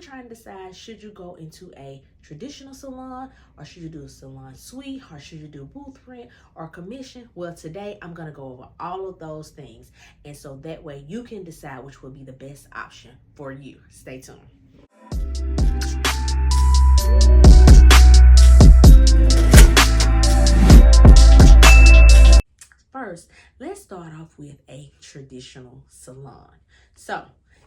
trying to decide, should you go into a traditional salon, or should you do a salon suite, or should you do booth rent or commission? Well, today I'm going to go over all of those things, and so that way you can decide which will be the best option for you. Stay tuned. First, let's start off with a traditional salon. So,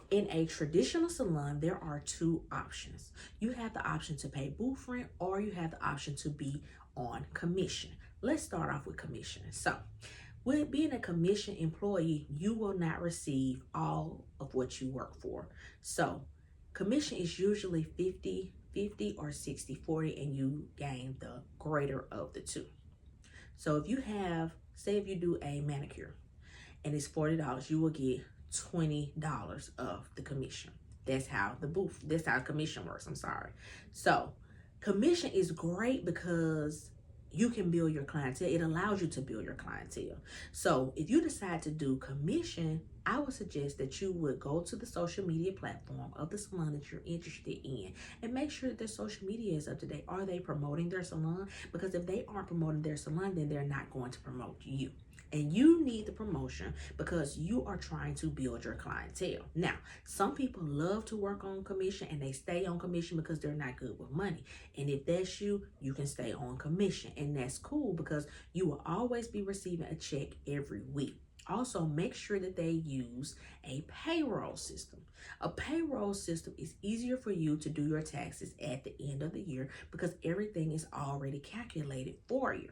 in a traditional salon, there are two options. You have the option to pay booth rent, or you have the option to be on commission. Let's start off with commission. So, with being a commission employee, you will not receive all of what you work for. So, commission is usually 50-50 or 60-40, and you gain the greater of the two. So if you have, say if you do a manicure and it's $40, you will get $20 of the commission. That's how commission works. I'm sorry. So commission is great because you can build your clientele. It allows you to build your clientele. So if you decide to do commission, I would suggest that you would go to the social media platform of the salon that you're interested in and make sure that their social media is up to date. Are they promoting their salon? Because if they aren't promoting their salon, then they're not going to promote you. And you need the promotion because you are trying to build your clientele. Now, some people love to work on commission and they stay on commission because they're not good with money. And if that's you, you can stay on commission. And that's cool because you will always be receiving a check every week. Also, make sure that they use a payroll system. A payroll system is easier for you to do your taxes at the end of the year because everything is already calculated for you.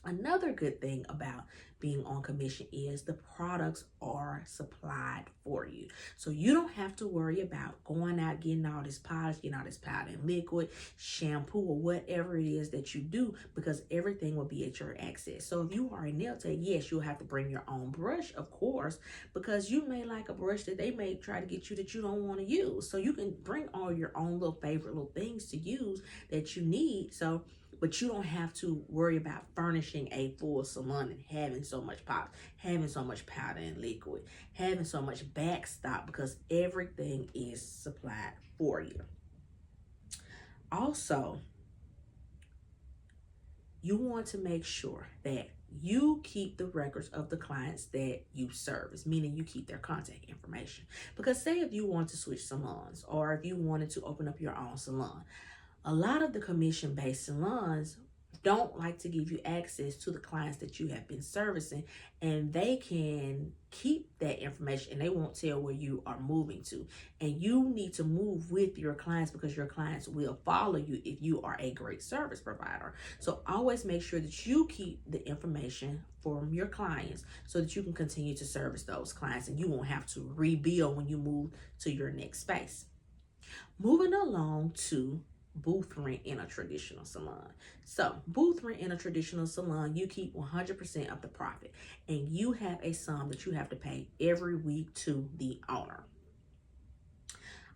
Another good thing about being on commission is the products are supplied for you. So you don't have to worry about going out, getting all this polish, getting all this powder and liquid, shampoo, or whatever it is that you do, because everything will be at your access. So if you are a nail tech, yes, you'll have to bring your own brush, of course, because you may like a brush that they may try to get you that you don't want to use. So you can bring all your own little favorite little things to use that you need. But you don't have to worry about furnishing a full salon and having so much pop, having so much powder and liquid, having so much backstop, because everything is supplied for you. Also, you want to make sure that you keep the records of the clients that you service, meaning you keep their contact information. Because say if you want to switch salons, or if you wanted to open up your own salon, a lot of the commission-based salons don't like to give you access to the clients that you have been servicing, and they can keep that information and they won't tell where you are moving to. And you need to move with your clients because your clients will follow you if you are a great service provider. So always make sure that you keep the information from your clients so that you can continue to service those clients and you won't have to rebuild when you move to your next space. Moving along to booth rent in a traditional salon. So booth rent in a traditional salon, you keep 100% of the profit, and you have a sum that you have to pay every week to the owner.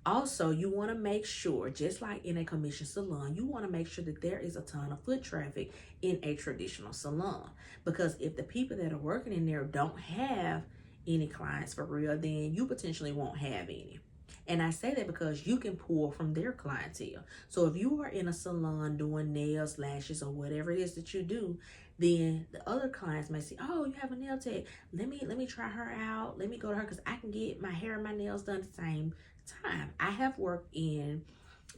Also, you want to make sure, just like in a commission salon, you want to make sure that there is a ton of foot traffic in a traditional salon, because if the people that are working in there don't have any clients for real, then you potentially won't have any. And I say that because you can pull from their clientele. So if you are in a salon doing nails, lashes, or whatever it is that you do, then the other clients may say, oh, you have a nail tech. Let me try her out. Let me go to her because I can get my hair and my nails done at the same time. I have worked in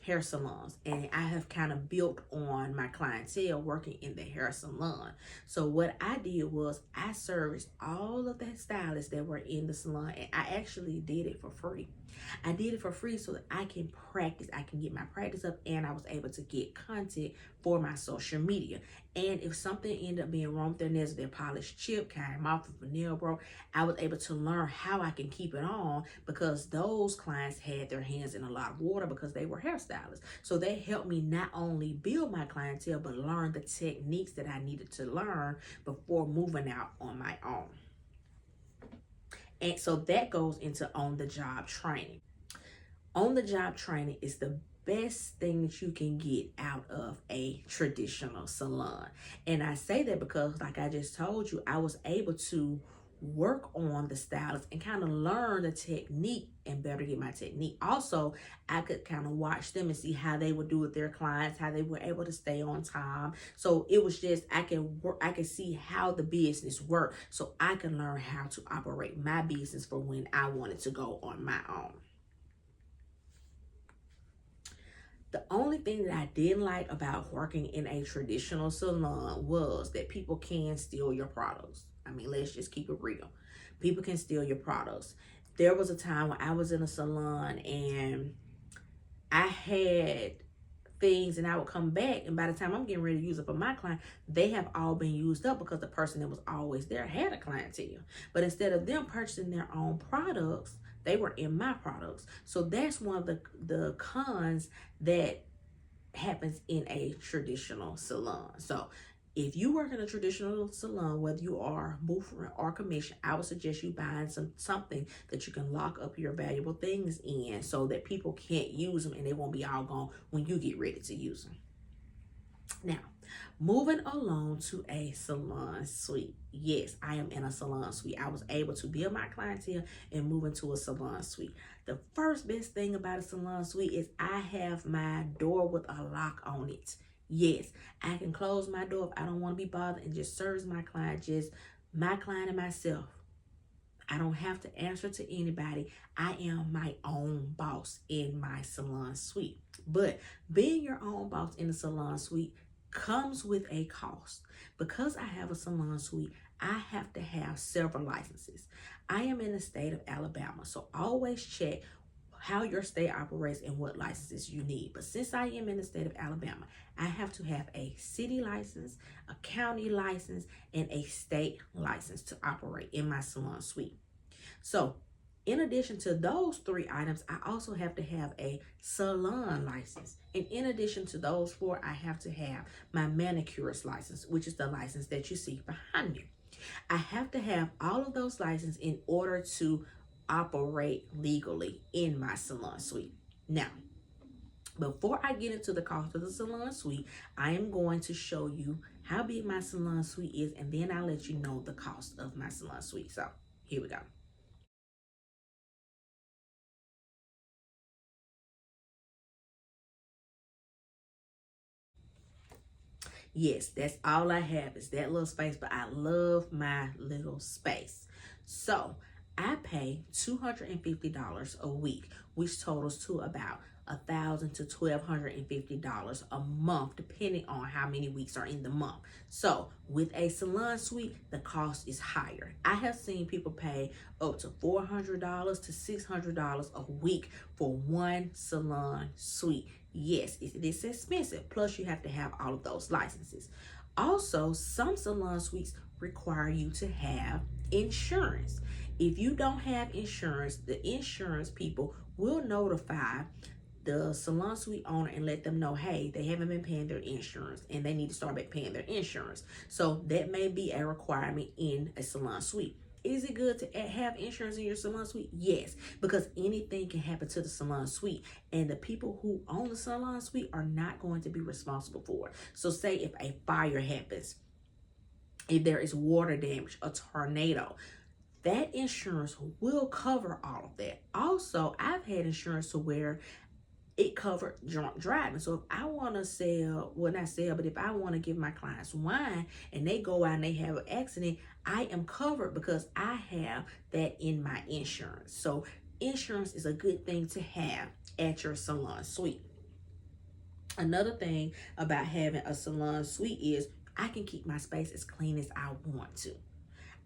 hair salons and I have kind of built on my clientele working in the hair salon. So what I did was I serviced all of the stylists that were in the salon, and I actually did it for free. I did it for free so that I can practice, I can get my practice up, and I was able to get content for my social media. And if something ended up being wrong with their nails, their polished chip came off, of a nail broke, I was able to learn how I can keep it on, because those clients had their hands in a lot of water because they were hairstylists. So they helped me not only build my clientele, but learn the techniques that I needed to learn before moving out on my own. And so that goes into on-the-job training. On-the-job training is the best thing that you can get out of a traditional salon. And I say that because, like I just told you, I was able to work on the stylist and kind of learn the technique and better get my technique. Also, I could kind of watch them and see how they would do with their clients, how they were able to stay on time. So it was just, I could see how the business worked, so I can learn how to operate my business for when I wanted to go on my own. The only thing that I didn't like about working in a traditional salon was that people can steal your products. I mean, let's just keep it real. People can steal your products. There was a time when I was in a salon and I had things and I would come back, and by the time I'm getting ready to use it for my client, they have all been used up because the person that was always there had a clientele. But instead of them purchasing their own products, they were in my products. So that's one of the cons that happens in a traditional salon. So if you work in a traditional salon, whether you are booth or commission, I would suggest you buying something that you can lock up your valuable things in so that people can't use them and they won't be all gone when you get ready to use them. Now, moving along to a salon suite. Yes, I am in a salon suite. I was able to build my clientele and move into a salon suite. The first best thing about a salon suite is I have my door with a lock on it. Yes, I can close my door if I don't want to be bothered and just serve my client, just my client and myself. I don't have to answer to anybody. I am my own boss in my salon suite. But being your own boss in the salon suite comes with a cost. Because I have a salon suite, I have to have several licenses. I am in the state of Alabama, so always check how your state operates and what licenses you need. But since I am in the state of Alabama, I have to have a city license, a county license, and a state license to operate in my salon suite. So in addition to those 3 items, I also have to have a salon license. And in addition to those 4, I have to have my manicurist license, which is the license that you see behind me. I have to have all of those licenses in order to operate legally in my salon suite. Now, before I get into the cost of the salon suite, I am going to show you how big my salon suite is, and then I'll let you know the cost of my salon suite. So here we go. Yes, that's all I have is that little space, but I love my little space. So I pay $250 a week, which totals to about $1,000 to $1,250 a month, depending on how many weeks are in the month. So with a salon suite, the cost is higher. I have seen people pay up to $400 to $600 a week for one salon suite. Yes, it is expensive. Plus, you have to have all of those licenses. Also, some salon suites require you to have insurance. If you don't have insurance, the insurance people will notify the salon suite owner and let them know, hey, they haven't been paying their insurance and they need to start back paying their insurance. So that may be a requirement in a salon suite. Is it good to have insurance in your salon suite? Yes, because anything can happen to the salon suite, and the people who own the salon suite are not going to be responsible for it. So say if a fire happens, if there is water damage, a tornado, that insurance will cover all of that. Also, I've had insurance to where it covered drunk driving. So if I want to sell, well, not sell, but if I want to give my clients wine and they go out and they have an accident, I am covered because I have that in my insurance. So insurance is a good thing to have at your salon suite. Another thing about having a salon suite is I can keep my space as clean as I want to.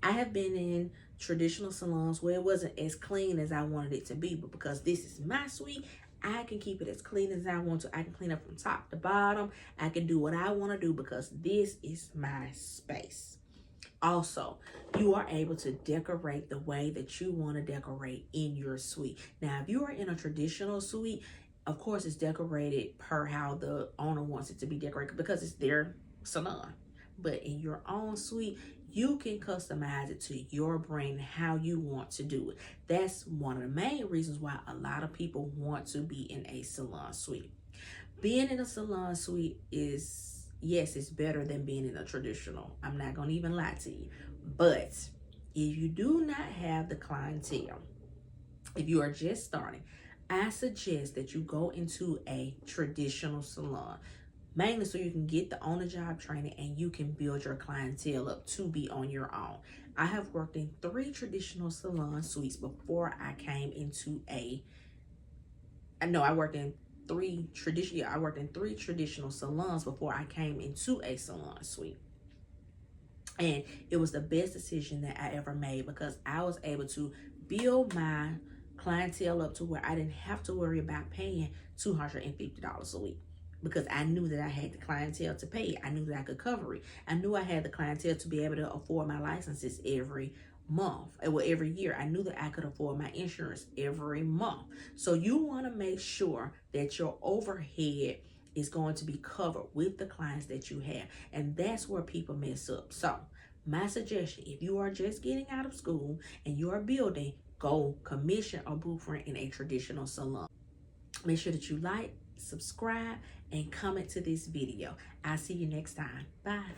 I have been in traditional salons where it wasn't as clean as I wanted it to be, but because this is my suite, I can keep it as clean as I want to. I can clean up from top to bottom. I can do what I want to do because this is my space. Also, you are able to decorate the way that you want to decorate in your suite. Now, if you are in a traditional suite, of course, it's decorated per how the owner wants it to be decorated because it's their salon. But in your own suite, you can customize it to your brand, how you want to do it. That's one of the main reasons why a lot of people want to be in a salon suite. Being in a salon suite is, yes, it's better than being in a traditional. I'm not going to even lie to you. But If you do not have the clientele, if you are just starting, I suggest that you go into a traditional salon, mainly so you can get the on-the-job training and you can build your clientele up to be on your own. I have worked in 3 traditional salon suites before I came into I worked in 3 traditional salons before I came into a salon suite. And it was the best decision that I ever made because I was able to build my clientele up to where I didn't have to worry about paying $250 a week, because I knew that I had the clientele to pay it. I knew that I could cover it. I knew I had the clientele to be able to afford my licenses every month. Well, every year. I knew that I could afford my insurance every month. So you want to make sure that your overhead is going to be covered with the clients that you have. And that's where people mess up. So my suggestion, if you are just getting out of school and you are building, go commission or booth rent in a traditional salon. Make sure that you like, subscribe, and comment to this video. I'll see you next time. Bye.